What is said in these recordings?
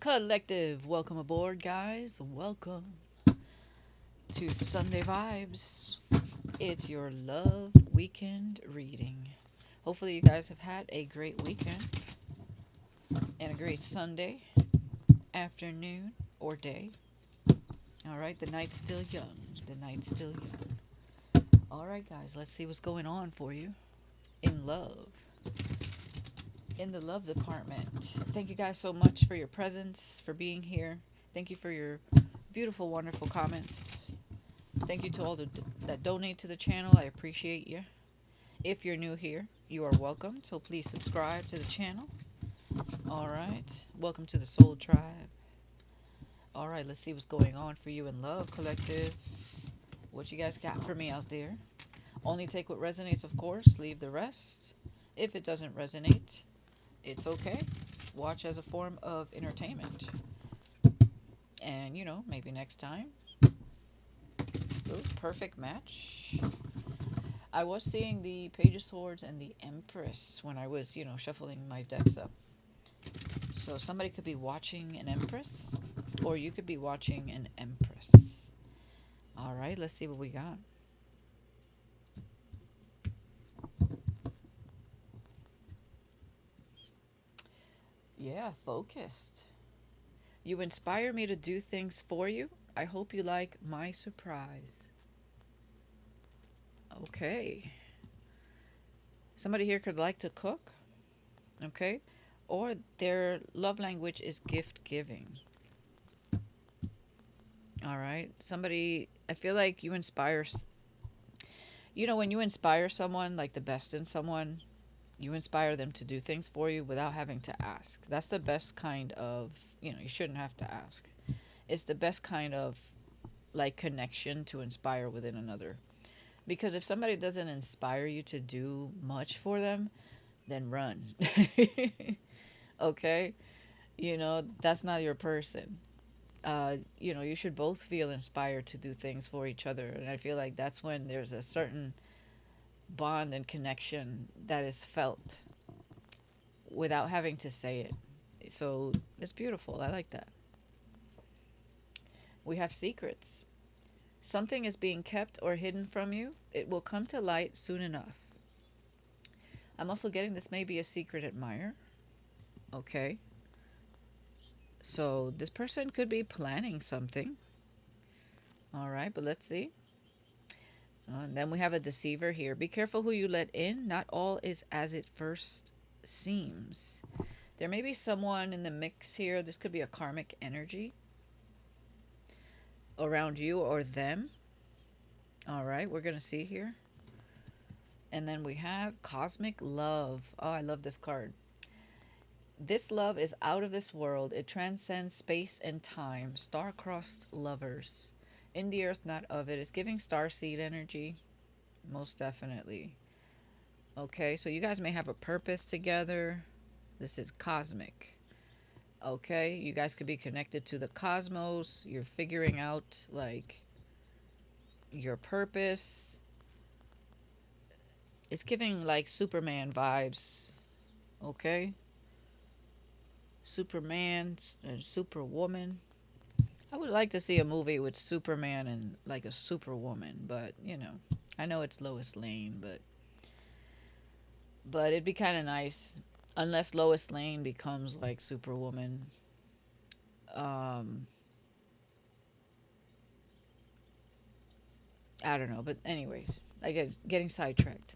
Collective, welcome aboard, guys. Welcome to Sunday Vibes. It's your love weekend reading. Hopefully, you guys have had a great weekend and a great Sunday afternoon or day. All right, the night's still young. The night's still young. All right, guys, let's see what's going on for you in love. In the love department. Thank you guys so much for your presence, for being here. Thank you for your beautiful, wonderful comments. Thank you to all that donate to the channel. I appreciate you. If you're new here, you are welcome. So please subscribe to the channel. All right. Welcome to the Soul Tribe. All right. Let's see what's going on for you in Love Collective. What you guys got for me out there? Only take what resonates, of course. Leave the rest. If it doesn't resonate, it's okay. Watch as a form of entertainment. And, maybe next time. Ooh, perfect match. I was seeing the Page of Swords and the Empress when I was, shuffling my decks up. So somebody could be watching an Empress, or you could be watching an Empress. All right, let's see what we got. Yeah, focused. You inspire me to do things for you. I hope you like my surprise. Okay. Somebody here could like to cook. Okay. Or their love language is gift giving. All right. Somebody, I feel like you inspire, when you inspire someone, like the best in someone, you inspire them to do things for you without having to ask. That's the best kind of, you shouldn't have to ask. It's the best kind of like connection to inspire within another. Because if somebody doesn't inspire you to do much for them, then run. Okay? That's not your person. You should both feel inspired to do things for each other. And I feel like that's when there's a certain bond and connection that is felt without having to say it. So it's beautiful. I like that. We have secrets. Something is being kept or hidden from you. It will come to light soon enough. I'm also getting this may be a secret admirer. Okay. So this person could be planning something. All right, but let's see. And then we have a deceiver here. Be careful who you let in. Not all is as it first seems. There may be someone in the mix here. This could be a karmic energy around you or them. All right, we're going to see here. And then we have cosmic love. Oh, I love this card. This love is out of this world. It transcends space and time. Star-crossed lovers. In the earth, not of it. It's giving starseed energy. Most definitely. Okay, so you guys may have a purpose together. This is cosmic. Okay, you guys could be connected to the cosmos. You're figuring out, like, your purpose. It's giving, like, Superman vibes. Okay? Superman and Superwoman. I would like to see a movie with Superman and, like, a Superwoman, but, I know it's Lois Lane, but it'd be kind of nice unless Lois Lane becomes like Superwoman. Um, I don't know, but anyways, I guess getting sidetracked.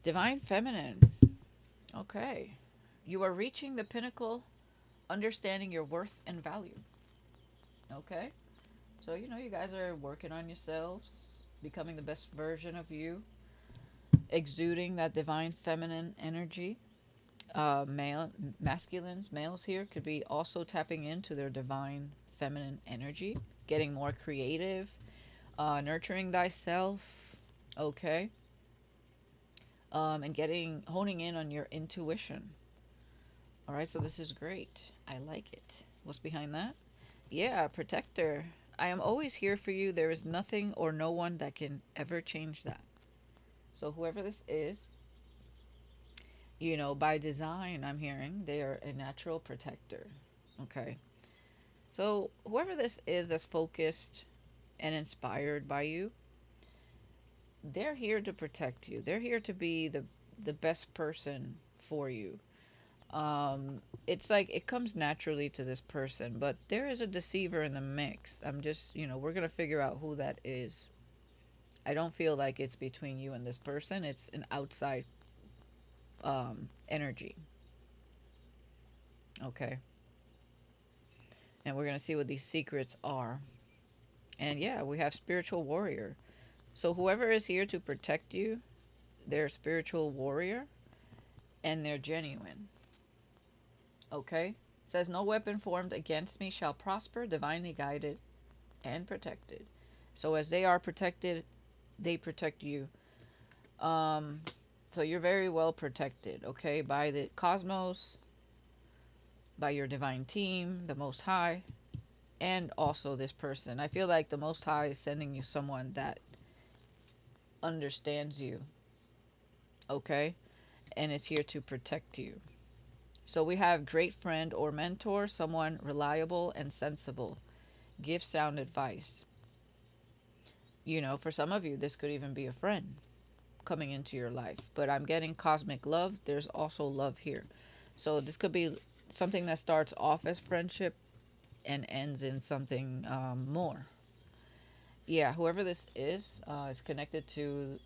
Divine Feminine. Okay, you are reaching the pinnacle, understanding your worth and value. Okay, so you guys are working on yourselves, becoming the best version of you, exuding that divine feminine energy. Males here could be also tapping into their divine feminine energy, getting more creative, nurturing thyself, okay, and honing in on your intuition. All right, so this is great. I like it. What's behind that? Yeah, protector. I am always here for you. There is nothing or no one that can ever change that. So whoever this is, by design, I'm hearing they are a natural protector. Okay. So, whoever this is that's focused and inspired by you, they're here to protect you. They're here to be the best person for you. It's like it comes naturally to this person, but there is a deceiver in the mix. I'm just, we're going to figure out who that is. I don't feel like it's between you and this person. It's an outside energy. Okay. And we're going to see what these secrets are. And yeah, we have spiritual warrior. So whoever is here to protect you, they're a spiritual warrior and they're genuine. Okay? It says no weapon formed against me shall prosper, divinely guided and protected. So as they are protected, they protect you. Um so you're very well protected, okay, by the cosmos, by your divine team, the most high, and also this person. I feel like the most high is sending you someone that understands you, okay? And is here to protect you. So we have great friend or mentor, someone reliable and sensible. Give sound advice. For some of you, this could even be a friend coming into your life. But I'm getting cosmic love. There's also love here. So this could be something that starts off as friendship and ends in something more. Yeah, whoever this is connected to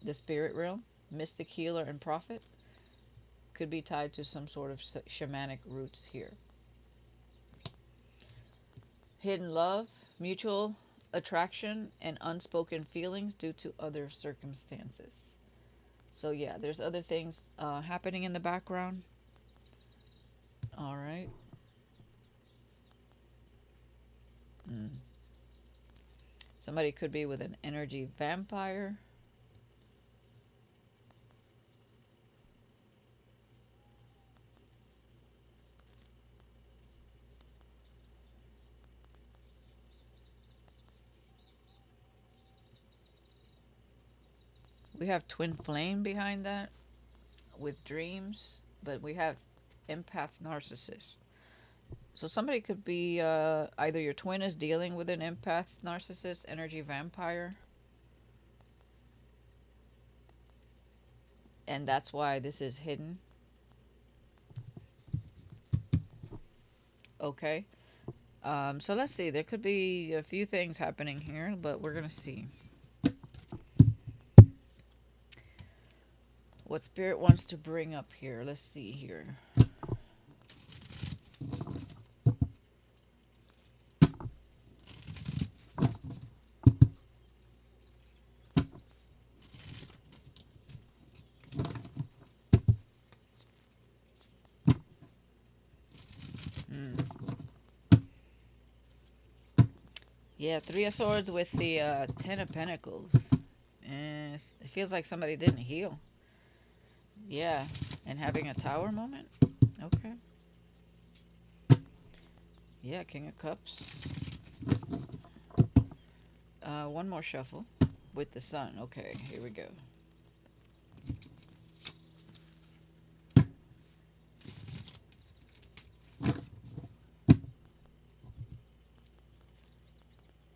the spirit realm, mystic healer and prophet. Could be tied to some sort of shamanic roots here. Hidden love, mutual attraction, and unspoken feelings due to other circumstances. So, yeah, there's other things happening in the background. All right. Mm. Somebody could be with an energy vampire. We have twin flame behind that with dreams, but we have empath narcissist. So somebody could be either your twin is dealing with an empath narcissist energy vampire, and that's why this is hidden. Okay. So let's see. There could be a few things happening here, but we're gonna see what spirit wants to bring up here. Let's see here. Mm. Yeah, Three of Swords with the Ten of Pentacles. And it feels like somebody didn't heal. Yeah, and having a Tower moment. Okay. Yeah, King of Cups. One more shuffle with the Sun. Okay, here we go.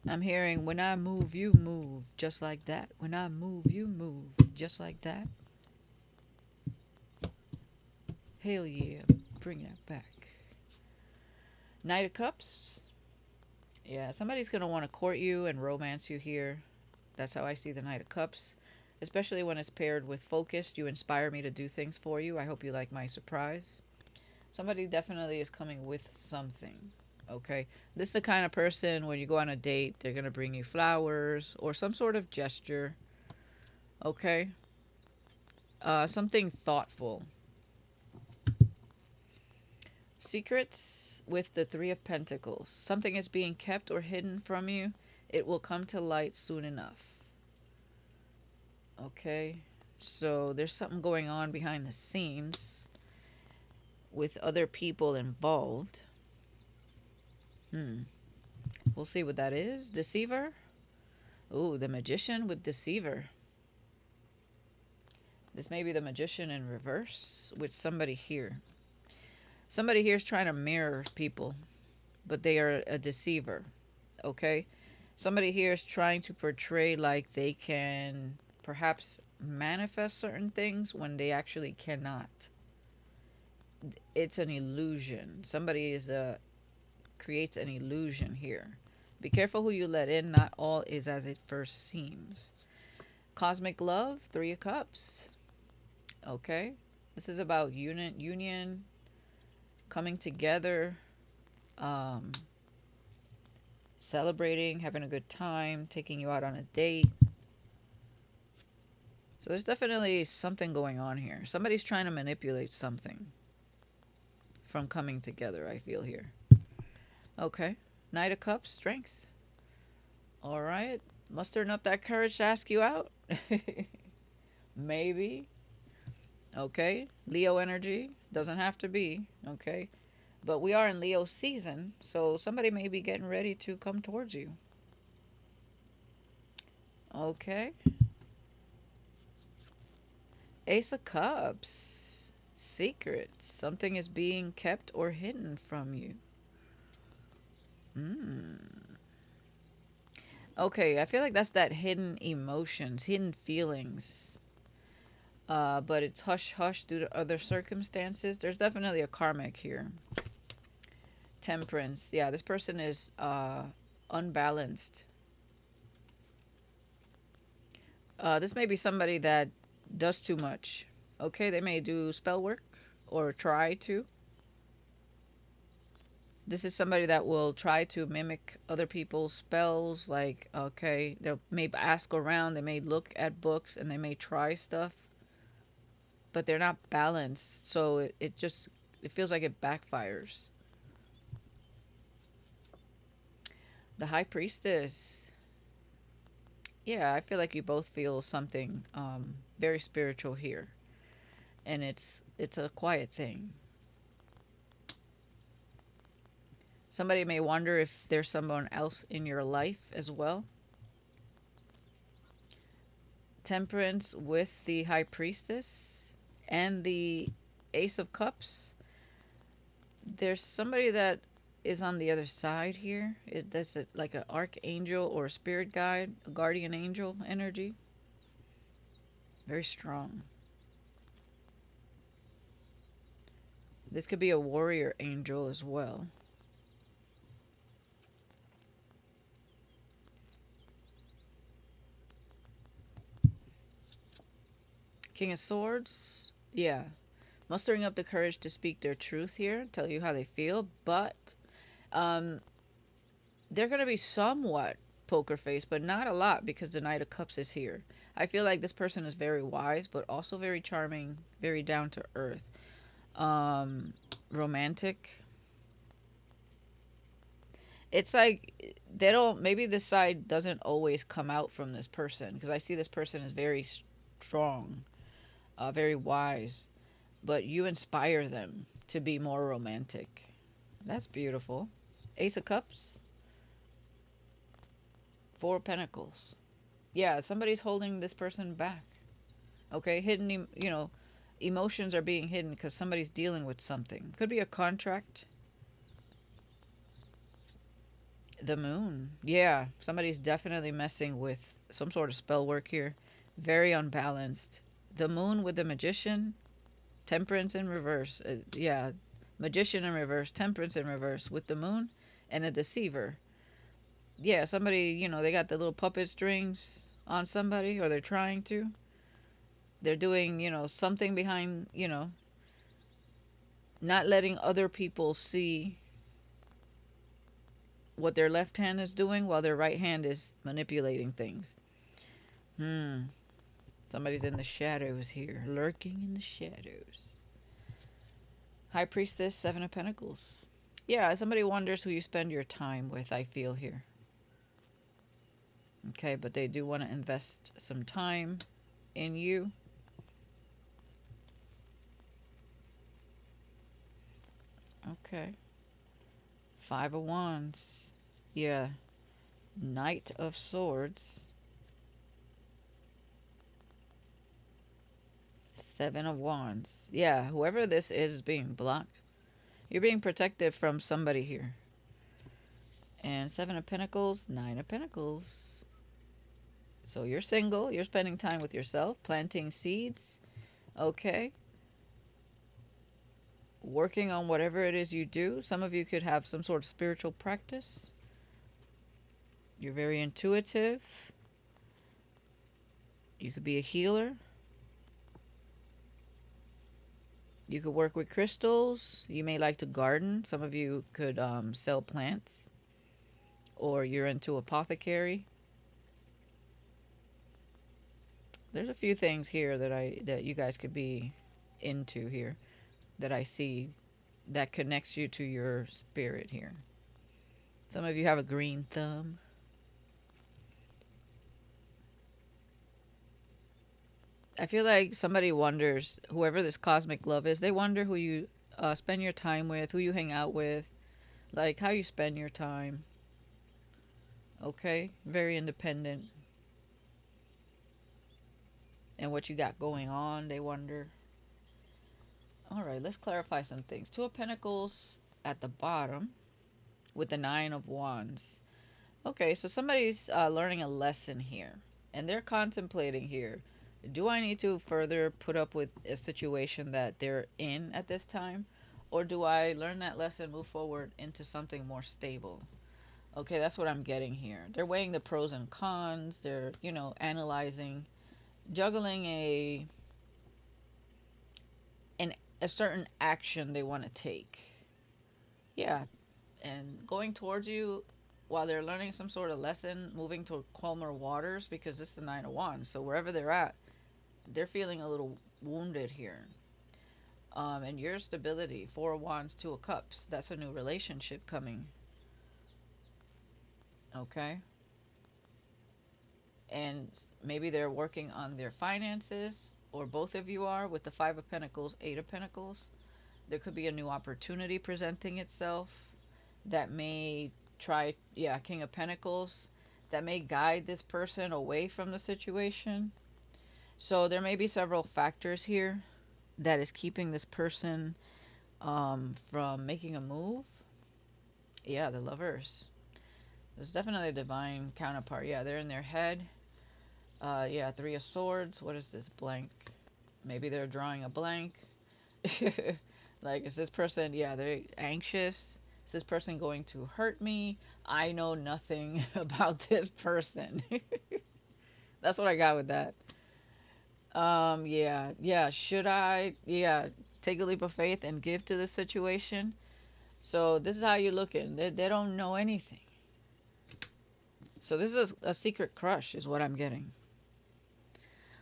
I'm hearing when I move, you move just like that. When I move, you move just like that. Hell yeah, bring that back. Knight of Cups. Yeah, somebody's going to want to court you and romance you here. That's how I see the Knight of Cups. Especially when it's paired with focus. You inspire me to do things for you. I hope you like my surprise. Somebody definitely is coming with something. Okay. This is the kind of person when you go on a date, they're going to bring you flowers or some sort of gesture. Okay. Something thoughtful. Secrets with the Three of Pentacles. Something is being kept or hidden from you. It will come to light soon enough. Okay. So there's something going on behind the scenes with other people involved. We'll see what that is. Deceiver. Ooh, the Magician with Deceiver. This may be the Magician in reverse with somebody here. Somebody here is trying to mirror people, but they are a deceiver. Okay? Somebody here is trying to portray like they can perhaps manifest certain things when they actually cannot. It's an illusion. Somebody is a creates an illusion here. Be careful who you let in. Not all is as it first seems. Cosmic love, 3 of Cups. Okay. This is about union, coming together, um, celebrating, having a good time, taking you out on a date. So there's definitely something going on here. Somebody's trying to manipulate something from coming together, I feel here. Okay. Knight of Cups, strength. All right. Mustering up that courage to ask you out. Maybe. Okay. Leo energy. Doesn't have to be. Okay. But we are in Leo season, so somebody may be getting ready to come towards you. Okay. Ace of Cups. Secrets. Something is being kept or hidden from you. Okay, I feel like that's that hidden emotions, hidden feelings. But it's hush hush due to other circumstances. There's definitely a karmic here. Temperance. Yeah, this person is unbalanced. This may be somebody that does too much. Okay, they may do spell work or try to. This is somebody that will try to mimic other people's spells. Like, okay, they may ask around, they may look at books, and they may try stuff, but they're not balanced. So it just, it feels like it backfires. The High Priestess. Yeah, I feel like you both feel something very spiritual here, and it's a quiet thing. Somebody may wonder if there's someone else in your life as well. Temperance with the High Priestess and the Ace of Cups. There's somebody that is on the other side here. That's like an archangel or a spirit guide, a guardian angel energy. Very strong. This could be a warrior angel as well. King of Swords. Yeah. Mustering up the courage to speak their truth here, tell you how they feel, but um, they're going to be somewhat poker face, but not a lot because the Knight of Cups is here. I feel like this person is very wise, but also very charming, very down to earth. Romantic. It's like they don't, maybe this side doesn't always come out from this person because I see this person is very strong, very wise, but you inspire them to be more romantic. That's beautiful. Ace of Cups, 4 of Pentacles. Yeah, somebody's holding this person back. Okay, hidden, emotions are being hidden because somebody's dealing with something. Could be a contract. The Moon. Yeah, somebody's definitely messing with some sort of spell work here. Very unbalanced. The Moon with the Magician. Temperance in reverse. Yeah, Magician in reverse. Temperance in reverse with the Moon and a Deceiver. Yeah, somebody, they got the little puppet strings on somebody, or they're trying to. They're doing, something behind, not letting other people see what their left hand is doing while their right hand is manipulating things. Somebody's in the shadows here, lurking in the shadows. High Priestess, 7 of Pentacles. Yeah, somebody wonders who you spend your time with, I feel here. Okay, but they do want to invest some time in you. Okay. 5 of Wands. Yeah. Knight of Swords. 7 of Wands. Yeah, whoever this is being blocked. You're being protected from somebody here. And Seven of Pentacles, Nine of Pentacles. So you're single. You're spending time with yourself, planting seeds. Okay. Working on whatever it is you do. Some of you could have some sort of spiritual practice. You're very intuitive. You could be a healer. You could work with crystals. You may like to garden. Some of you could sell plants. Or you're into apothecary. There's a few things here that you guys could be into here that I see that connects you to your spirit here. Some of you have a green thumb. I feel like somebody wonders, whoever this cosmic love is, they wonder who you spend your time with, who you hang out with, like how you spend your time. Okay? Very independent. And what you got going on, they wonder. All right, let's clarify some things. Two of Pentacles at the bottom with the Nine of Wands. Okay, so somebody's learning a lesson here. And they're contemplating here. Do I need to further put up with a situation that they're in at this time? Or do I learn that lesson, move forward into something more stable? Okay, that's what I'm getting here. They're weighing the pros and cons. They're, analyzing, juggling an, a certain action they want to take. Yeah, and going towards you while they're learning some sort of lesson, moving to calmer waters because this is the Nine of Wands. So wherever they're at, they're feeling a little wounded here. And your stability, Four of Wands, Two of Cups. That's a new relationship coming. Okay. And maybe they're working on their finances, or both of you are with the Five of Pentacles, Eight of Pentacles. There could be a new opportunity presenting itself that may King of Pentacles, that may guide this person away from the situation. So there may be several factors here that is keeping this person from making a move. Yeah, the Lovers. There's definitely a divine counterpart. Yeah, they're in their head. Three of Swords. What is this? Blank. Maybe they're drawing a blank. Like, is this person, they're anxious. Is this person going to hurt me? I know nothing about this person. That's what I got with that. Should I, take a leap of faith and give to this situation? So this is how you're looking. They don't know anything. So this is a secret crush is what I'm getting.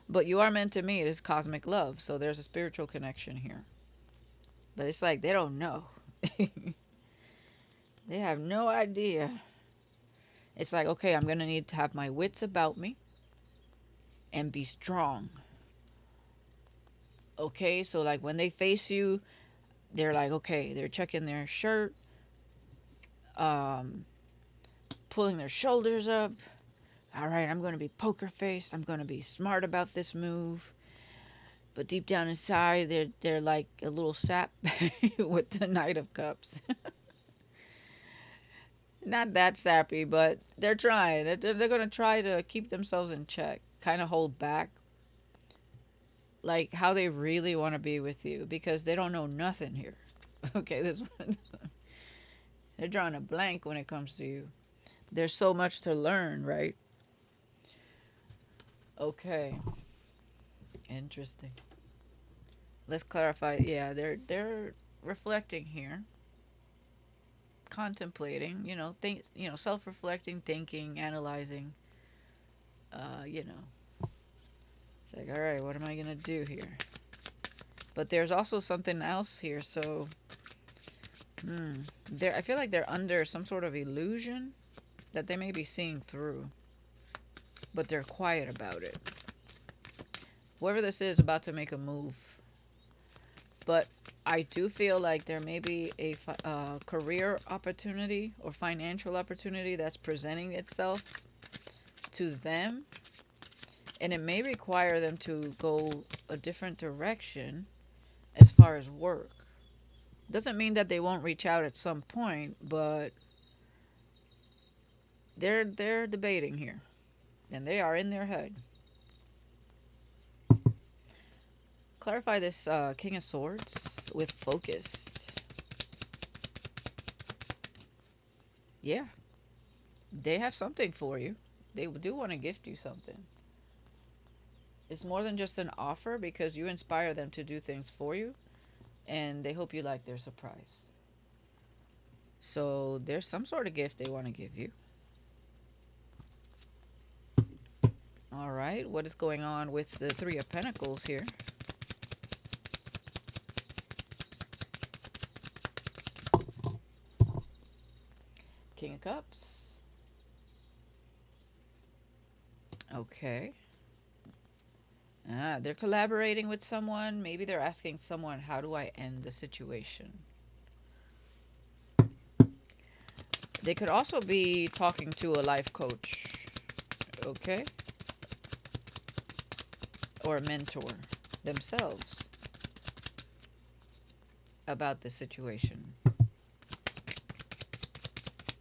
But you are meant to meet. It's cosmic love. So there's a spiritual connection here. But it's like they don't know. They have no idea. It's like, okay, I'm going to need to have my wits about me and be strong. Okay, so like when they face you, they're like, okay, they're checking their shirt, pulling their shoulders up. All right, I'm going to be poker faced. I'm going to be smart about this move. But deep down inside, they're like a little sap with the Knight of Cups. Not that sappy, but they're trying. They're going to try to keep themselves in check, kind of hold back, like how they really want to be with you because they don't know nothing here. Okay, this one, they're drawing a blank when it comes to you. There's so much to learn, right? Okay, interesting. Let's clarify. Yeah, they're reflecting here, contemplating. Things. Self-reflecting, thinking, analyzing. You know, it's like, all right, what am I gonna do here? But there's also something else here. So, I feel like they're under some sort of illusion that they may be seeing through, but they're quiet about it. Whoever this is about to make a move. But I do feel like there may be a career opportunity or financial opportunity that's presenting itself to them. And it may require them to go a different direction as far as work. Doesn't mean that they won't reach out at some point, but they're debating here, and they are in their head. Clarify this King of Swords with focused. Yeah, they have something for you. They do want to gift you something. It's more than just an offer because you inspire them to do things for you, and they hope you like their surprise. So there's some sort of gift they want to give you. All right, what is going on with the Three of Pentacles here? King of Cups. Okay. They're collaborating with someone. Maybe they're asking someone, how do I end the situation? They could also be talking to a life coach, okay? Or a mentor themselves about the situation.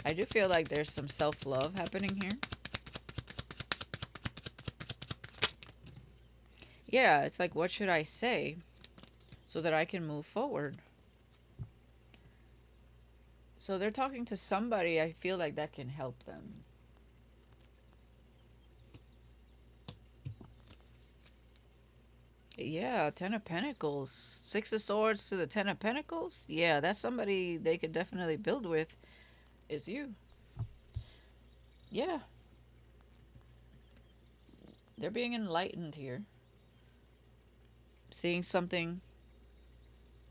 I do feel like there's some self-love happening here. Yeah, it's like, what should I say so that I can move forward? So they're talking to somebody, I feel like that can help them. Yeah, Ten of Pentacles. Six of Swords to the Ten of Pentacles. Yeah, that's somebody they could definitely build with, is you. Yeah, they're being enlightened here. Seeing something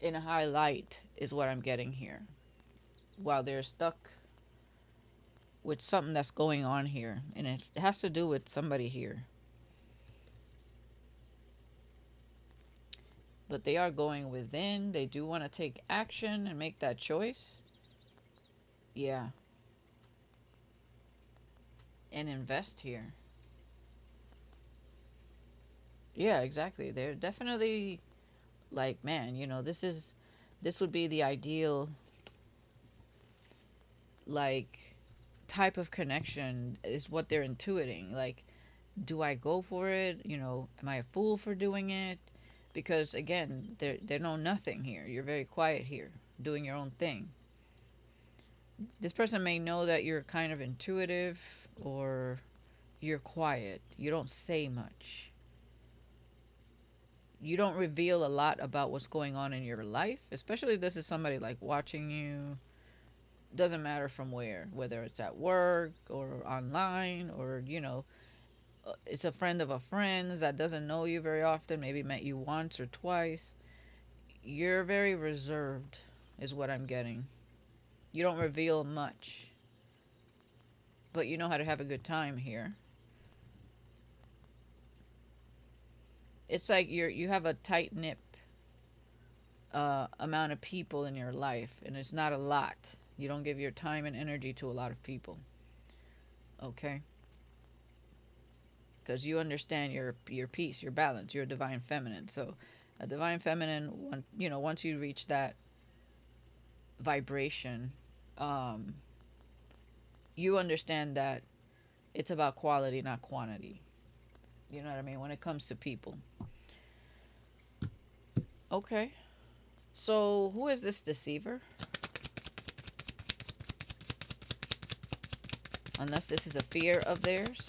in a high light is what I'm getting here. While they're stuck with something that's going on here, and it has to do with somebody here. But they are going within. They do want to take action and make that choice. Yeah. And invest here. Yeah, exactly. They're definitely like, man, this would be the ideal, like, type of connection is what they're intuiting. Like, do I go for it? Am I a fool for doing it? Because again, they know nothing here. You're very quiet here, doing your own thing. This person may know that you're kind of intuitive, or you're quiet. You don't say much. You don't reveal a lot about what's going on in your life, especially if this is somebody like watching you. Doesn't matter from where, whether it's at work or online, or it's a friend of a friend's that doesn't know you very often, maybe met you once or twice. You're very reserved, is what I'm getting. You don't reveal much, but you know how to have a good time here. It's like you have a tight knit amount of people in your life, and it's not a lot. You don't give your time and energy to a lot of people, okay? Because you understand your peace, your balance, your divine feminine. So, a divine feminine, once you reach that vibration, um, you understand that it's about quality, not quantity. You know what I mean? When it comes to people. Okay. So, who is this deceiver? Unless this is a fear of theirs.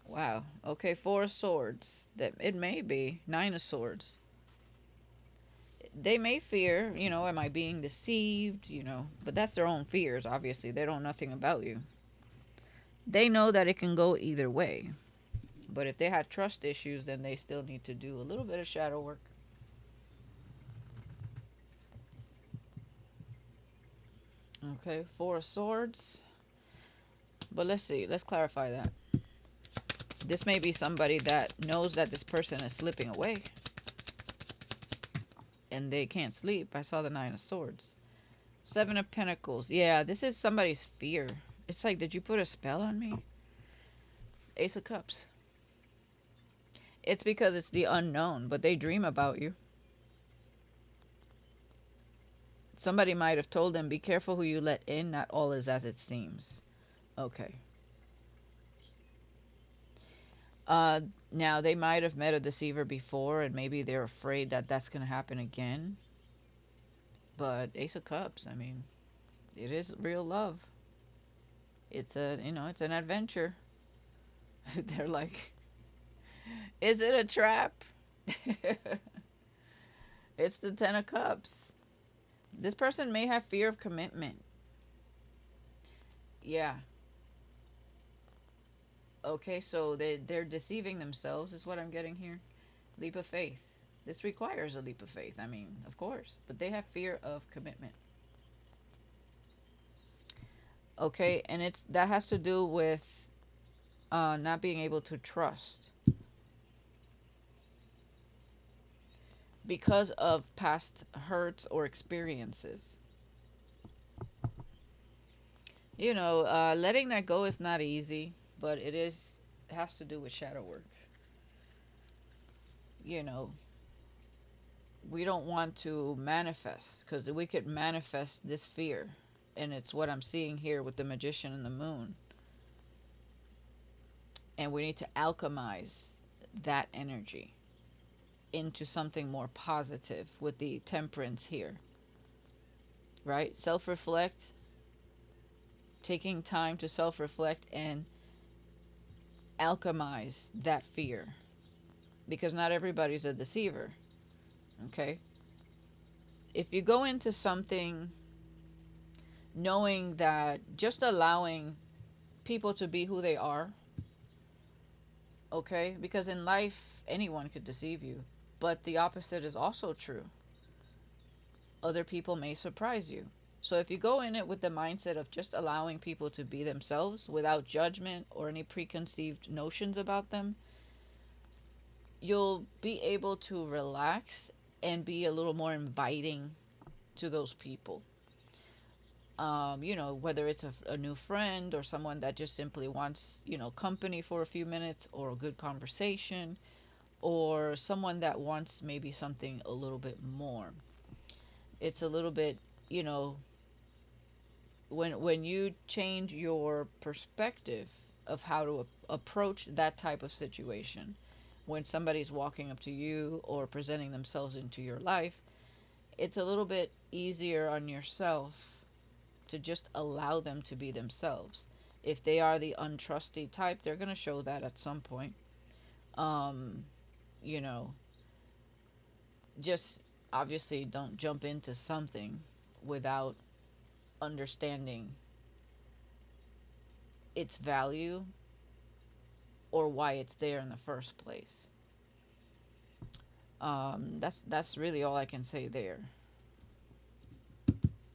Wow. Okay, Four of Swords. That it may be Nine of Swords. They may fear, am I being deceived, but that's their own fears, obviously. They don't know nothing about you. They know that it can go either way. But if they have trust issues, then they still need to do a little bit of shadow work. Okay, Four of Swords. But let's see. Let's clarify that. This may be somebody that knows that this person is slipping away, and they can't sleep. I saw the Nine of Swords. Seven of Pentacles. Yeah, this is somebody's fear. It's like, did you put a spell on me? Ace of Cups. It's because it's the unknown, but they dream about you. Somebody might have told them, be careful who you let in. Not all is as it seems. Okay. Uh, Now, they might have met a deceiver before, and maybe they're afraid that that's going to happen again. But Ace of Cups, I mean, it is real love. It's it's an adventure. They're like, is it a trap? It's the Ten of Cups. This person may have fear of commitment. Yeah. Okay, so they're deceiving themselves, is what I'm getting here. Leap of faith. This requires a leap of faith. I mean, of course. But they have fear of commitment. Okay, and it's that has to do with not being able to trust because of past hurts or experiences. Letting that go is not easy, but it has to do with shadow work. You know, we don't want to manifest because we could manifest this fear, and it's what I'm seeing here with the magician and the moon. And we need to alchemize that energy into something more positive with the temperance here, right? Self reflect, taking time to self reflect and alchemize that fear because not everybody's a deceiver, okay? If you go into something knowing that just allowing people to be who they are, okay? Because in life, anyone could deceive you, but the opposite is also true. Other people may surprise you. So if you go in it with the mindset of just allowing people to be themselves without judgment or any preconceived notions about them, you'll be able to relax and be a little more inviting to those people. Whether it's a new friend or someone that just simply wants, company for a few minutes or a good conversation, or someone that wants maybe something a little bit more. It's a little bit, you know, when you change your perspective of how to approach that type of situation, when somebody's walking up to you or presenting themselves into your life, it's a little bit easier on yourself to just allow them to be themselves. If they are the untrusty type, they're going to show that at some point. Um, you know, just obviously don't jump into something without understanding its value or why it's there in the first place. That's really all I can say there.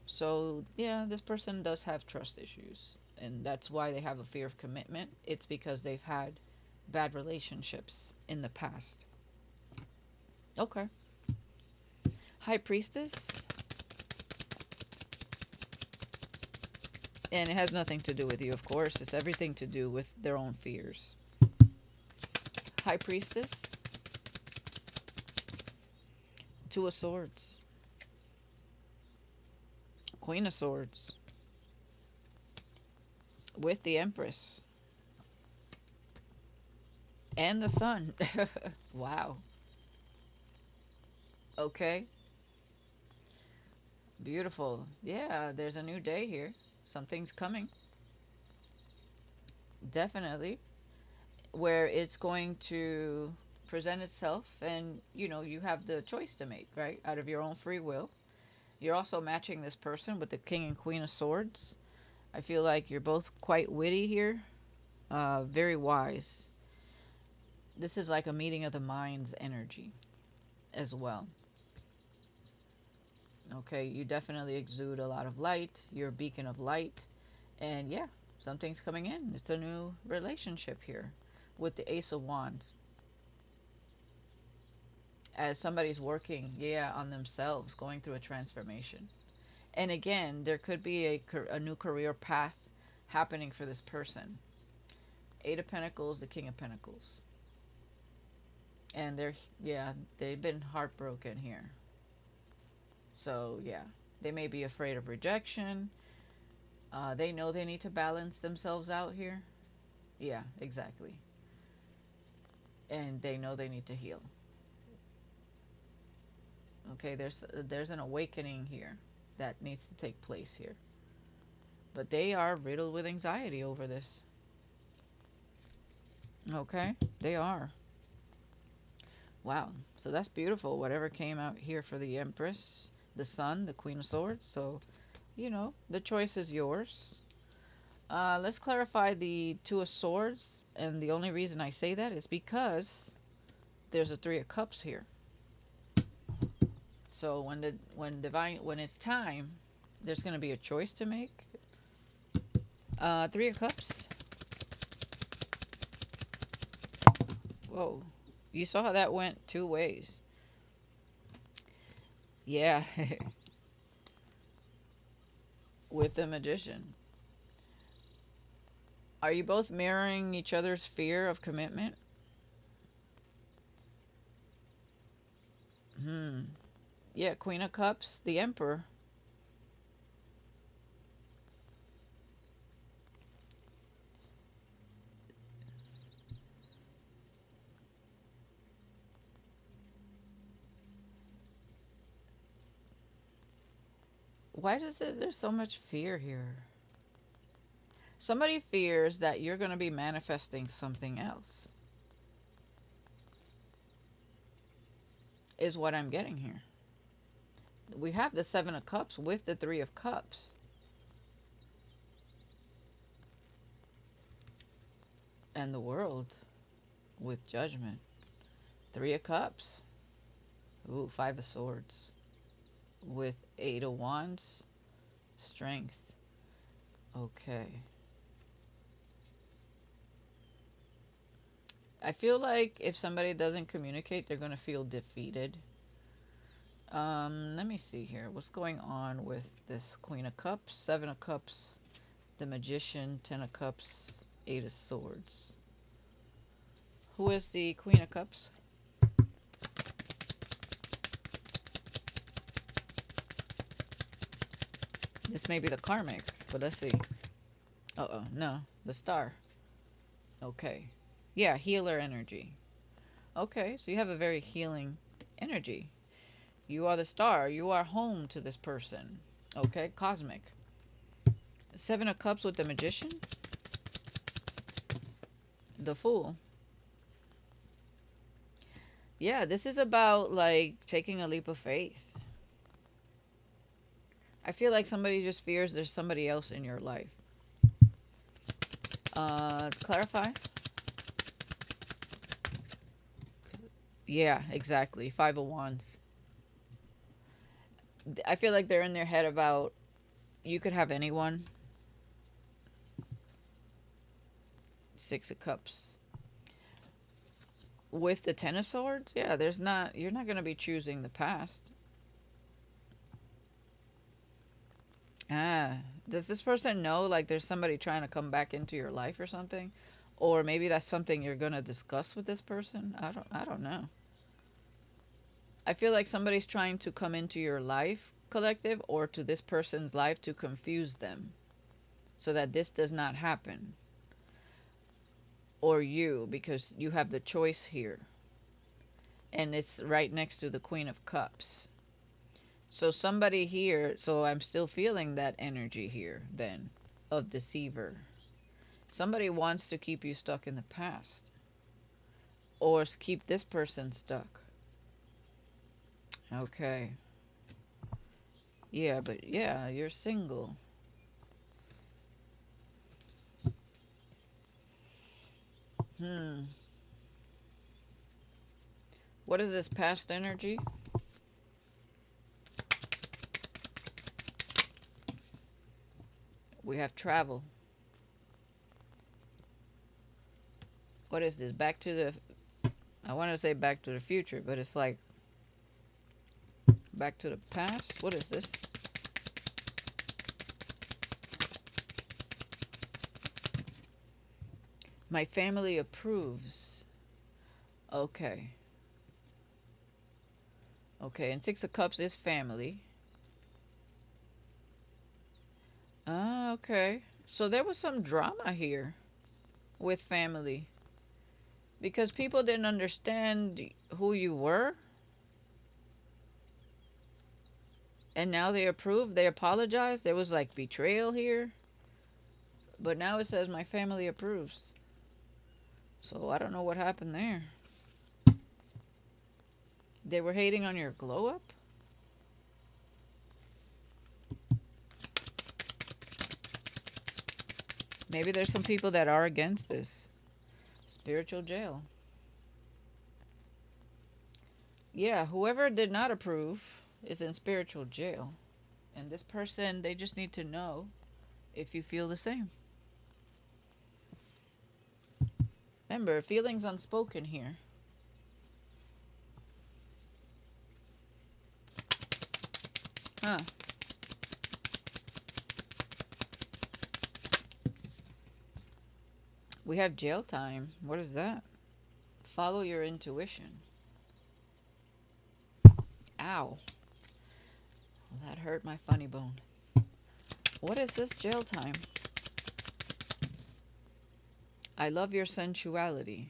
So yeah, this person does have trust issues, and that's why they have a fear of commitment. It's because they've had bad relationships in the past. Okay. High Priestess, and it has nothing to do with you, of course. It's everything to do with their own fears. High Priestess, Two of Swords, Queen of Swords, with the Empress, and the Sun. Wow. Okay. Beautiful. Yeah, there's a new day here. Something's coming. Definitely. Where it's going to present itself, and you have the choice to make, right? Out of your own free will. You're also matching this person with the King and Queen of Swords. I feel like you're both quite witty here. Very wise. This is like a meeting of the minds energy as well. Okay, you definitely exude a lot of light. You're a beacon of light. And yeah, something's coming in. It's a new relationship here with the Ace of Wands. As somebody's working, yeah, on themselves, going through a transformation. And again, there could be a new career path happening for this person. Eight of Pentacles, the King of Pentacles. And they've been heartbroken here. So, yeah, They may be afraid of rejection. They know they need to balance themselves out here. Yeah, exactly. And they know they need to heal. Okay, there's an awakening here that needs to take place here. But they are riddled with anxiety over this. Okay, they are. Wow. So that's beautiful. Whatever came out here for the Empress, the Sun, the Queen of Swords. So, the choice is yours. Let's clarify the Two of Swords. And the only reason I say that is because there's a Three of Cups here. So when it's time, there's going to be a choice to make. Three of Cups. Whoa. You saw how that went two ways. Yeah. With the Magician. Are you both mirroring each other's fear of commitment? Yeah, Queen of Cups, the Emperor. Why there's so much fear here? Somebody fears that you're going to be manifesting something else. Is what I'm getting here. We have the Seven of Cups with the Three of Cups. And the World with Judgment. Three of Cups. Ooh, Five of Swords. With Eight of Wands. Strength. Okay. I feel like if somebody doesn't communicate, they're going to feel defeated. Let me see here. What's going on with this Queen of Cups, Seven of Cups, the Magician, Ten of Cups, Eight of Swords? Who is the Queen of Cups? This may be the karmic, but let's see. Uh-oh, no. The Star. Okay. Yeah, healer energy. Okay, so you have a very healing energy. You are the Star. You are home to this person. Okay, cosmic. Seven of Cups with the Magician. The Fool. Yeah, this is about like taking a leap of faith. I feel like somebody just fears there's somebody else in your life. Clarify. Yeah, exactly. Five of Wands. I feel like they're in their head about you could have anyone. Six of Cups. With the Ten of Swords, yeah, you're not going to be choosing the past. Ah, does this person know like there's somebody trying to come back into your life or something? Or maybe that's something you're going to discuss with this person? I don't know. I feel like somebody's trying to come into your life, collective, or to this person's life to confuse them so that this does not happen. Or you, because you have the choice here. And it's right next to the Queen of Cups. So somebody here, so I'm still feeling that energy here then of deceiver. Somebody wants to keep you stuck in the past or keep this person stuck. Okay. Yeah, but yeah, you're single. What is this past energy? We have travel. What is this? Back to the I want to say back to the future, but it's like back to the past. What is this? My family approves. Okay. Okay, and Six of Cups is family. Ah, okay. So there was some drama here with family because people didn't understand who you were, and now they approved. They apologized. There was like betrayal here, but now it says my family approves. So I don't know what happened there. They were hating on your glow up. Maybe there's some people that are against this. Spiritual jail. Yeah, whoever did not approve is in spiritual jail. And this person, they just need to know if you feel the same. Remember, feelings unspoken here. Huh. We have jail time. What is that? Follow your intuition. Ow. Well, that hurt my funny bone. What is this jail time? I love your sensuality.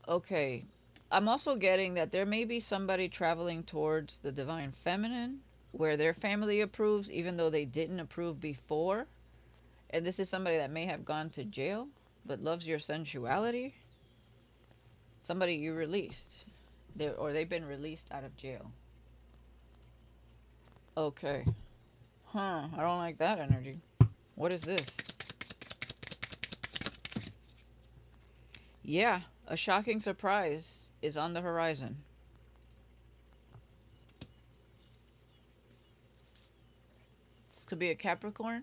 Okay. I'm also getting that there may be somebody traveling towards the divine feminine where their family approves even though they didn't approve before. And this is somebody that may have gone to jail but loves your sensuality. Somebody you released. Or they've been released out of jail. Okay. Huh. I don't like that energy. What is this? Yeah. A shocking surprise is on the horizon. This could be a Capricorn.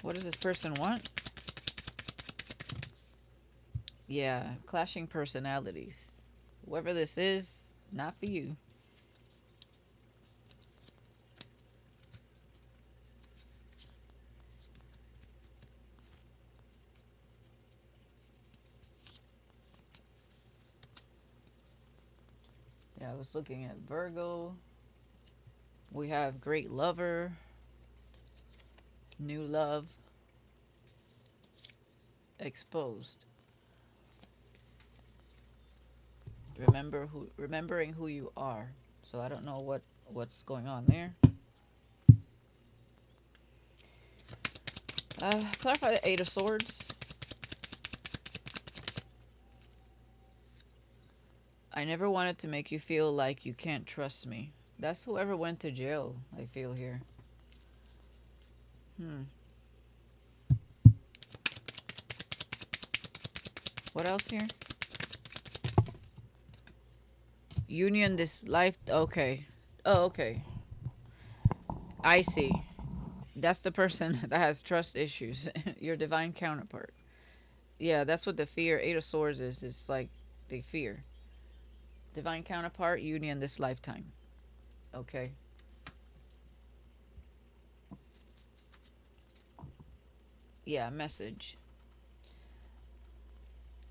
What does this person want? Yeah. Clashing personalities. Whoever this is, not for you. Yeah, I was looking at Virgo. We have great lover, new love, exposed. Remembering who you are. So I don't know what's going on there. Clarify the Eight of Swords. I never wanted to make you feel like you can't trust me. That's whoever went to jail, I feel here. Hmm. What else here? Union this life. Okay. Oh, okay. I see. That's the person that has trust issues. Your divine counterpart. Yeah, that's what the fear. Eight of Swords is. It's like they fear. Divine counterpart, union this lifetime. Okay. Yeah, message.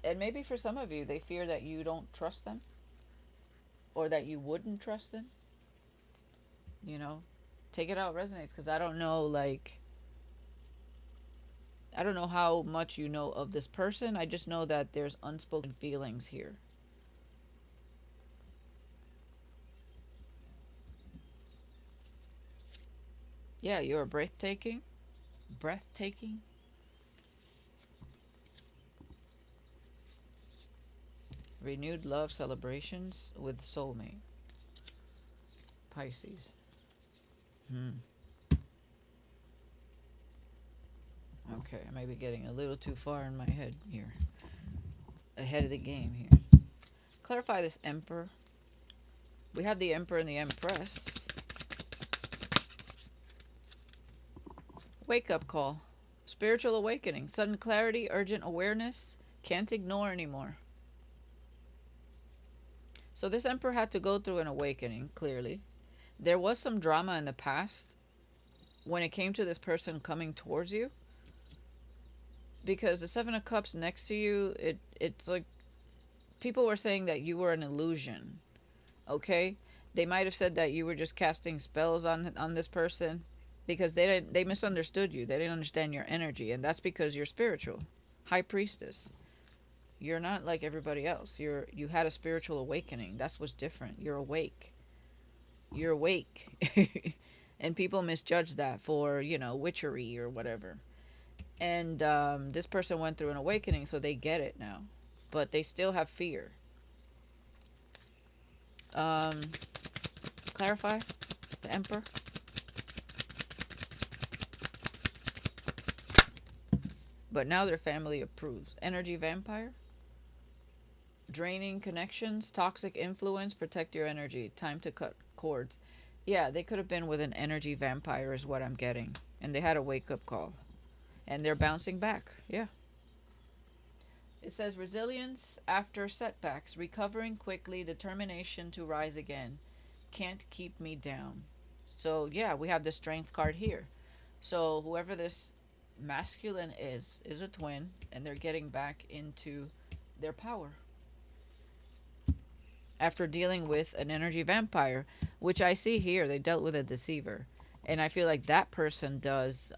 And maybe for some of you, they fear that you don't trust them or that you wouldn't trust them. You know, take it out resonates because I don't know, like, I don't know how much you know of this person. I just know that there's unspoken feelings here. Yeah, you're breathtaking. Breathtaking. Renewed love celebrations with soulmate. Pisces. Hmm. Okay, I may be getting a little too far in my head here. Ahead of the game here. Clarify this Emperor. We have the Emperor and the Empress. Wake up call. Spiritual awakening. Sudden clarity, urgent awareness. Can't ignore anymore. So this Emperor had to go through an awakening, clearly. There was some drama in the past when it came to this person coming towards you. because the Seven of Cups next to you, it's like people were saying that you were an illusion. Okay, they might have said that you were just casting spells on this person because they misunderstood you. They didn't understand your energy, and that's because you're spiritual, high priestess. You're not like everybody else. You had a spiritual awakening. That's what's different. You're awake. You're awake. And people misjudge that for, witchery or whatever. And this person went through an awakening, so they get it now. But they still have fear. Um, clarify the Emperor. But now their family approves. Energy vampire. Draining connections, toxic influence, protect your energy. Time to cut cords. Yeah, they could have been with an energy vampire, is what I'm getting. And they had a wake up call. And they're bouncing back. Yeah. It says resilience after setbacks, recovering quickly, determination to rise again. Can't keep me down. So, yeah, we have the strength card here. So, whoever this masculine is a twin, and they're getting back into their power after dealing with an energy vampire, which I see here. They dealt with a deceiver. And I feel like that person does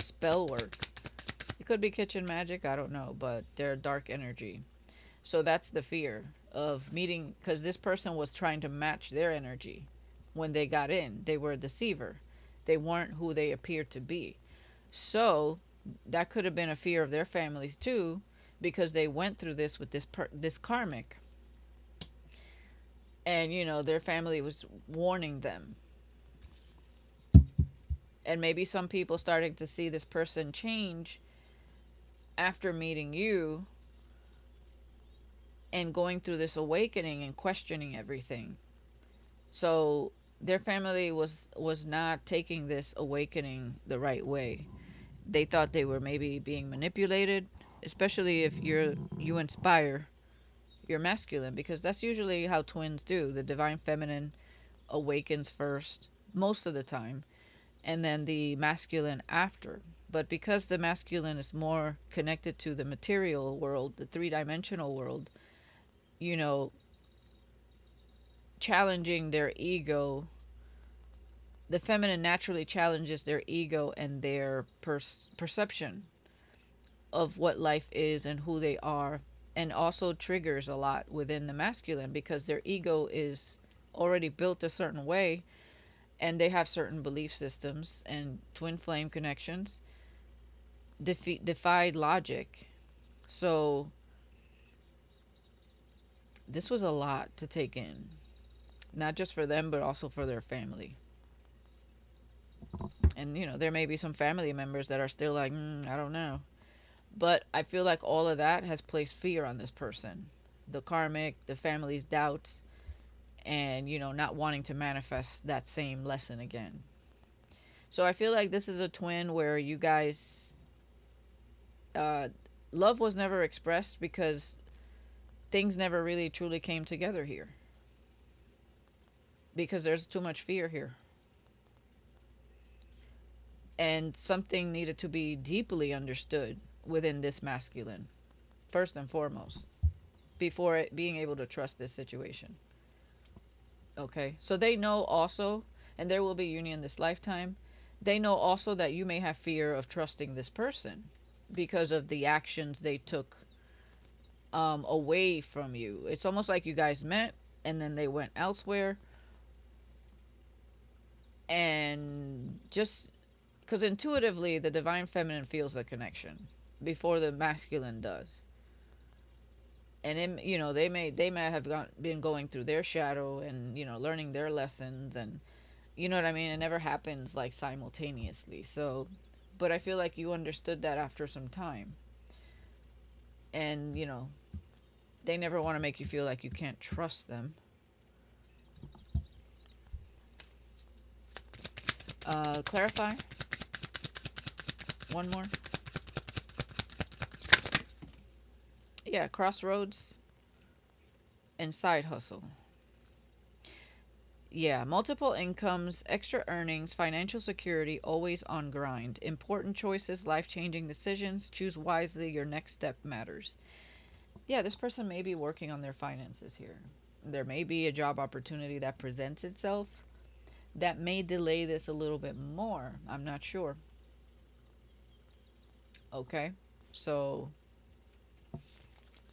spell work. It could be kitchen magic, I don't know, but they're dark energy. So that's the fear of meeting, because this person was trying to match their energy when they got in. They were a deceiver, they weren't who they appeared to be. So that could have been a fear of their families too, because they went through this with this karmic, and their family was warning them. And maybe some people starting to see this person change after meeting you and going through this awakening and questioning everything. So their family was not taking this awakening the right way. They thought they were maybe being manipulated, especially if you inspire your masculine, because that's usually how twins do. The divine feminine awakens first most of the time, and then the masculine after. But because the masculine is more connected to the material world, the three-dimensional world, you know, challenging their ego, the feminine naturally challenges their ego and their perception of what life is and who they are, and also triggers a lot within the masculine because their ego is already built a certain way, and they have certain belief systems and twin flame connections defied logic. So this was a lot to take in, not just for them but also for their family. And there may be some family members that are still like, I don't know. But I feel like all of that has placed fear on this person. The karmic, the family's doubts, and not wanting to manifest that same lesson again. So I feel like this is a twin where you guys, uh, love was never expressed because things never really truly came together here. Because there's too much fear here. And something needed to be deeply understood within this masculine, first and foremost, before being able to trust this situation. Okay, so they know also, and there will be union this lifetime. They know also that you may have fear of trusting this person because of the actions they took away from you. It's almost like you guys met and then they went elsewhere, and just because intuitively the divine feminine feels the connection before the masculine does. And they may have been going through their shadow and learning their lessons, and what I mean. It never happens like simultaneously. So, but I feel like you understood that after some time, and they never want to make you feel like you can't trust them. Clarify one more. Yeah, crossroads and side hustle. Yeah, multiple incomes, extra earnings, financial security, always on grind. Important choices, life changing decisions. Choose wisely. Your next step matters. Yeah, this person may be working on their finances here. There may be a job opportunity that presents itself that may delay this a little bit more. I'm not sure. Okay. So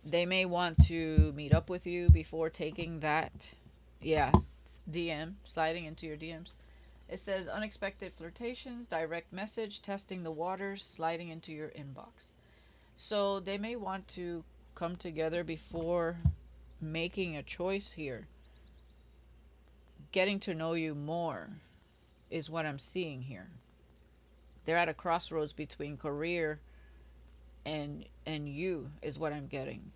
they may want to meet up with you before taking that. Yeah, DM, sliding into your DMs. It says unexpected flirtations, direct message, testing the waters, sliding into your inbox. So they may want to come together before making a choice here. Getting to know you more is what I'm seeing here. They're at a crossroads between career and you is what I'm getting.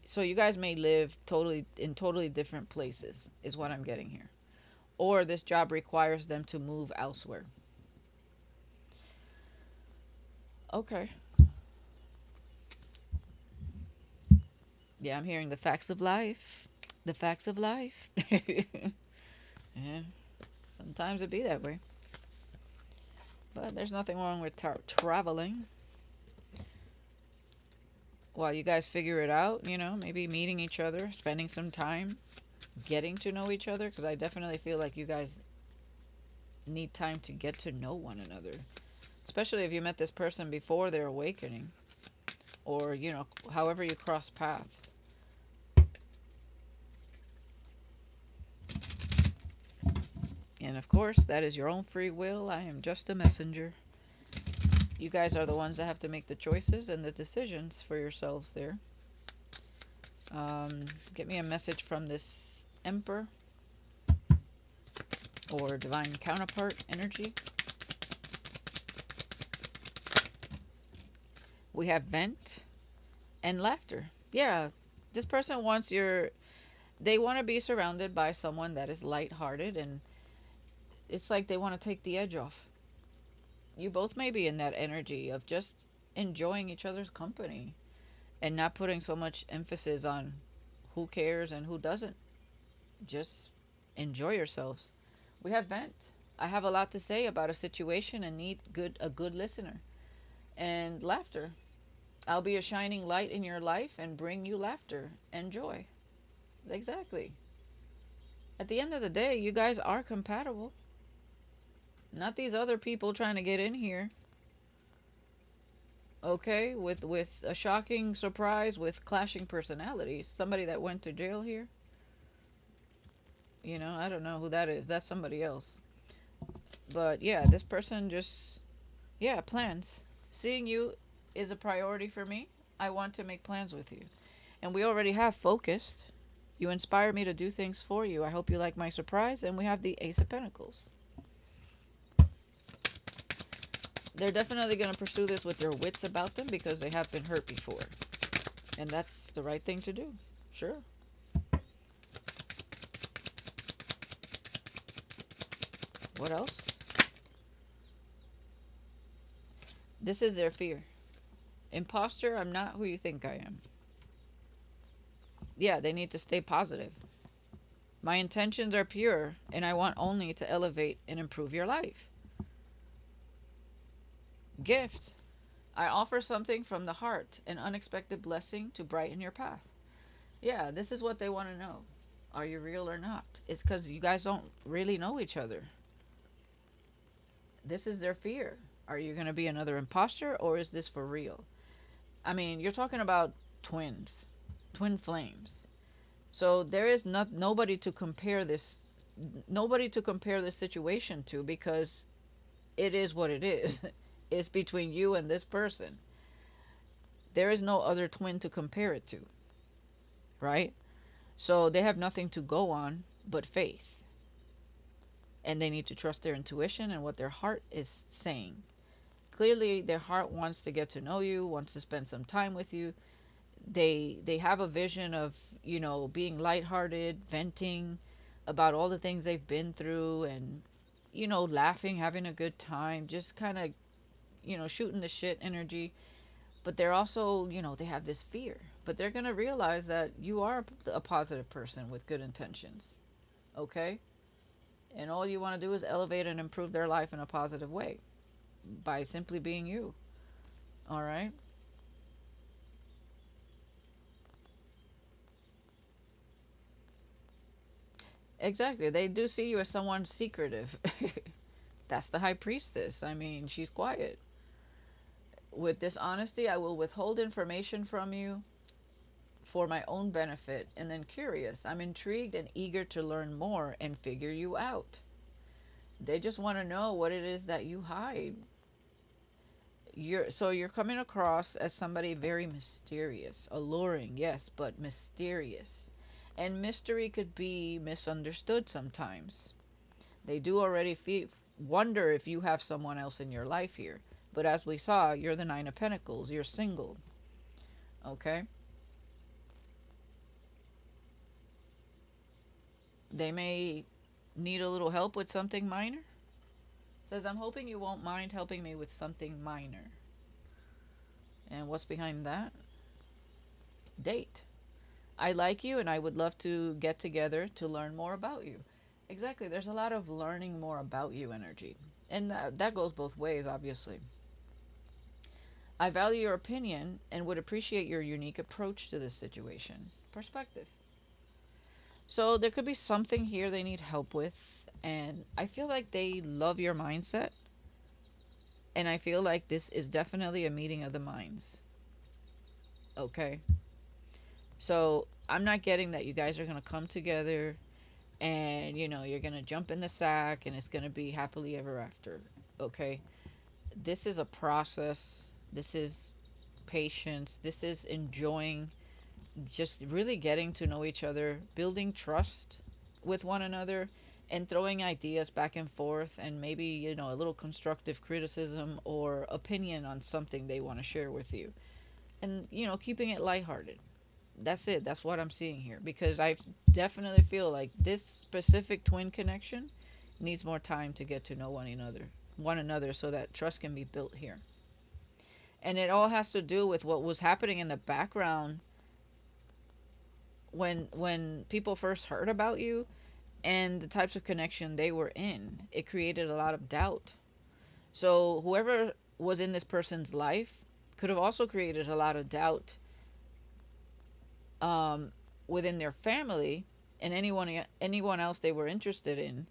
So you guys may live totally different places is what I'm getting here. Or this job requires them to move elsewhere. Okay. Yeah, I'm hearing the facts of life. The facts of life. Yeah, sometimes it be that way. But there's nothing wrong with traveling while you guys figure it out, maybe meeting each other, spending some time, getting to know each other, because I definitely feel like you guys need time to get to know one another, especially if you met this person before their awakening or, however you cross paths. And of course, that is your own free will. I am just a messenger. You guys are the ones that have to make the choices and the decisions for yourselves there. Get me a message from this Emperor or Divine Counterpart energy. We have vent and laughter. Yeah, this person wants they want to be surrounded by someone that is lighthearted, and it's like they want to take the edge off. You both may be in that energy of just enjoying each other's company and not putting so much emphasis on who cares and who doesn't. Just enjoy yourselves. We have vent. I have a lot to say about a situation and need a good listener. And laughter. I'll be a shining light in your life and bring you laughter and joy. Exactly. At the end of the day, you guys are compatible. Not these other people trying to get in here. Okay, with a shocking surprise with clashing personalities. Somebody that went to jail here. I don't know who that is. That's somebody else. But yeah, this person just, yeah, plans. Seeing you is a priority for me. I want to make plans with you. And we already have focused. You inspire me to do things for you. I hope you like my surprise. And we have the Ace of Pentacles. They're definitely going to pursue this with their wits about them because they have been hurt before. And that's the right thing to do. Sure. What else? This is their fear. Imposter, I'm not who you think I am. Yeah, they need to stay positive. My intentions are pure, and I want only to elevate and improve your life. Gift. I offer something from the heart, an unexpected blessing to brighten your path. Yeah, this is what they want to know. Are you real or not? It's because you guys don't really know each other. This is their fear. Are you going to be another imposter or is this for real? I mean, you're talking about twins, twin flames. So there is nobody to compare this situation to because it is what it is. It's between you and this person. There is no other twin to compare it to, right? So they have nothing to go on but faith. And they need to trust their intuition and what their heart is saying. Clearly their heart wants to get to know you, wants to spend some time with you. They have a vision of, being lighthearted, venting about all the things they've been through and laughing, having a good time, just kind of, shooting the shit energy. But they're also, they have this fear. But they're going to realize that you are a positive person with good intentions. Okay? And all you want to do is elevate and improve their life in a positive way by simply being you. All right? Exactly. They do see you as someone secretive. That's the high priestess. I mean, she's quiet. With dishonesty, I will withhold information from you for my own benefit, and then curious. I'm intrigued and eager to learn more and figure you out. They just want to know what it is that you hide. You're coming across as somebody very mysterious, alluring, yes, but mysterious. And mystery could be misunderstood sometimes. They do already wonder if you have someone else in your life here. But as we saw, you're the 9 of Pentacles. You're single. Okay? They may need a little help with something minor. Says, I'm hoping you won't mind helping me with something minor. And what's behind that? Date. I like you and I would love to get together to learn more about you. Exactly. There's a lot of learning more about you energy. And that goes both ways, obviously. I value your opinion and would appreciate your unique approach to this situation. Perspective. So there could be something here they need help with. And I feel like they love your mindset. And I feel like this is definitely a meeting of the minds. Okay. So I'm not getting that you guys are going to come together and, you're going to jump in the sack and it's going to be happily ever after. Okay. This is a process. This is patience. This is enjoying just really getting to know each other, building trust with one another, and throwing ideas back and forth, and maybe, a little constructive criticism or opinion on something they want to share with you. And, keeping it lighthearted. That's it. That's what I'm seeing here. Because I definitely feel like this specific twin connection needs more time to get to know one another so that trust can be built here. And it all has to do with what was happening in the background when people first heard about you and the types of connection they were in. It created a lot of doubt. So whoever was in this person's life could have also created a lot of doubt um, within their family and anyone else they were interested in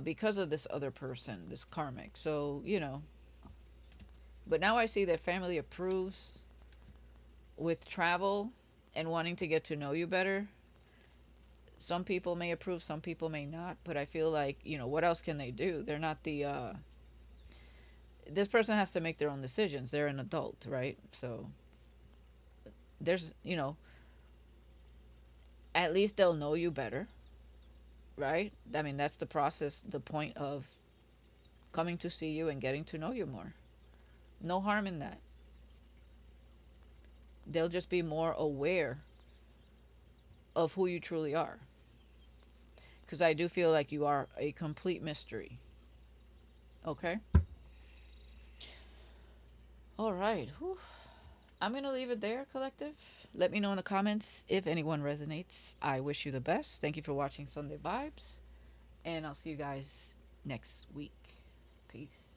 because of this other person, this karmic. So but now I see that family approves with travel and wanting to get to know you better. Some people may approve, some people may not, but I feel like, what else can they do? They're not the this person has to make their own decisions. They're an adult, right? So there's, at least they'll know you better, right? I mean, that's the process, the point of coming to see you and getting to know you more. No harm in that. They'll just be more aware of who you truly are. Because I do feel like you are a complete mystery. Okay? All right. Whew. I'm going to leave it there, collective. Let me know in the comments if anyone resonates. I wish you the best. Thank you for watching Sunday Vibes. And I'll see you guys next week. Peace.